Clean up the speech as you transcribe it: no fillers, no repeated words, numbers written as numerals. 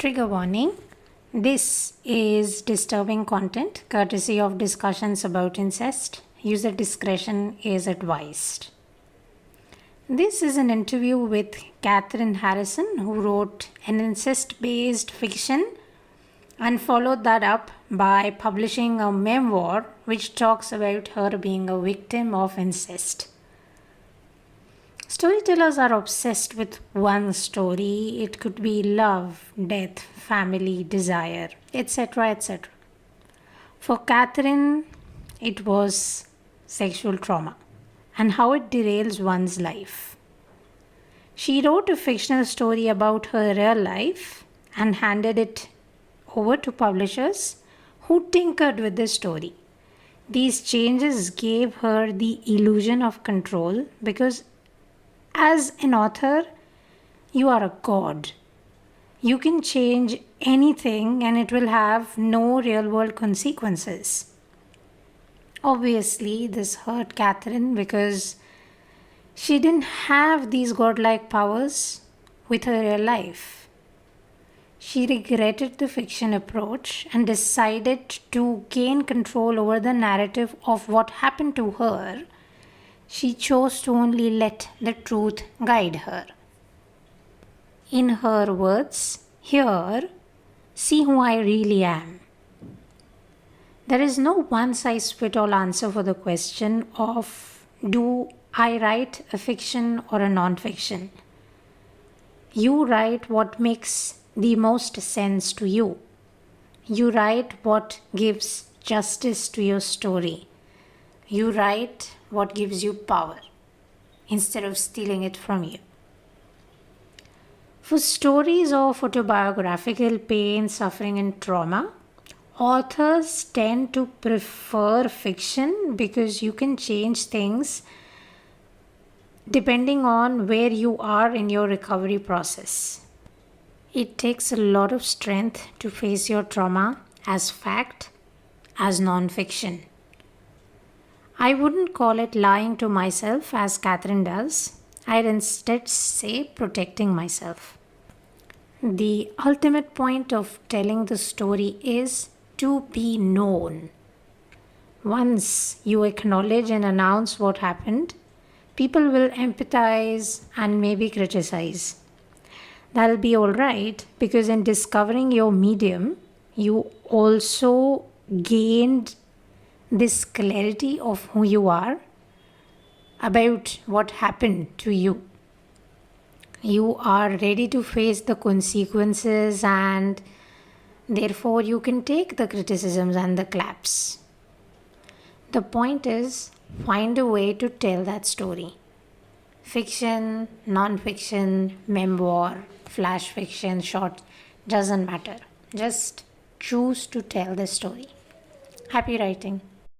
Trigger warning. This is disturbing content courtesy of discussions about incest. User discretion is advised. This is an interview with Kathryn Harrison, who wrote an incest-based fiction and followed that up by publishing a memoir which talks about her being a victim of incest. Storytellers are obsessed with one story. It could be love, death, family, desire, etc. etc. For Kathryn, it was sexual trauma and how it derails one's life. She wrote a fictional story about her real life and handed it over to publishers who tinkered with the story. These changes gave her the illusion of control because as an author, you are a god. You can change anything and it will have no real world consequences. Obviously, this hurt Kathryn because she didn't have these godlike powers with her real life. She regretted the fiction approach and decided to gain control over the narrative of what happened to her. She chose to only let the truth guide her. In her words, here, see who I really am. There is no one-size-fits-all answer for the question of do I write a fiction or a non-fiction? You write what makes the most sense to you. You write what gives justice to your story. You write what gives you power instead of stealing it from you. For stories of autobiographical pain, suffering, and trauma, authors tend to prefer fiction because you can change things depending on where you are in your recovery process. It takes a lot of strength to face your trauma as fact, as non-fiction. I wouldn't call it lying to myself as Kathryn does. I'd instead say protecting myself. The ultimate point of telling the story is to be known. Once you acknowledge and announce what happened, people will empathize and maybe criticize. That'll be alright because in discovering your medium, you also gained this clarity of who you are about what happened to you. You are ready to face the consequences and therefore you can take the criticisms and the claps. The point is, find a way to tell that story. Fiction, non-fiction, memoir, flash fiction, short, doesn't matter. Just choose to tell the story. Happy writing.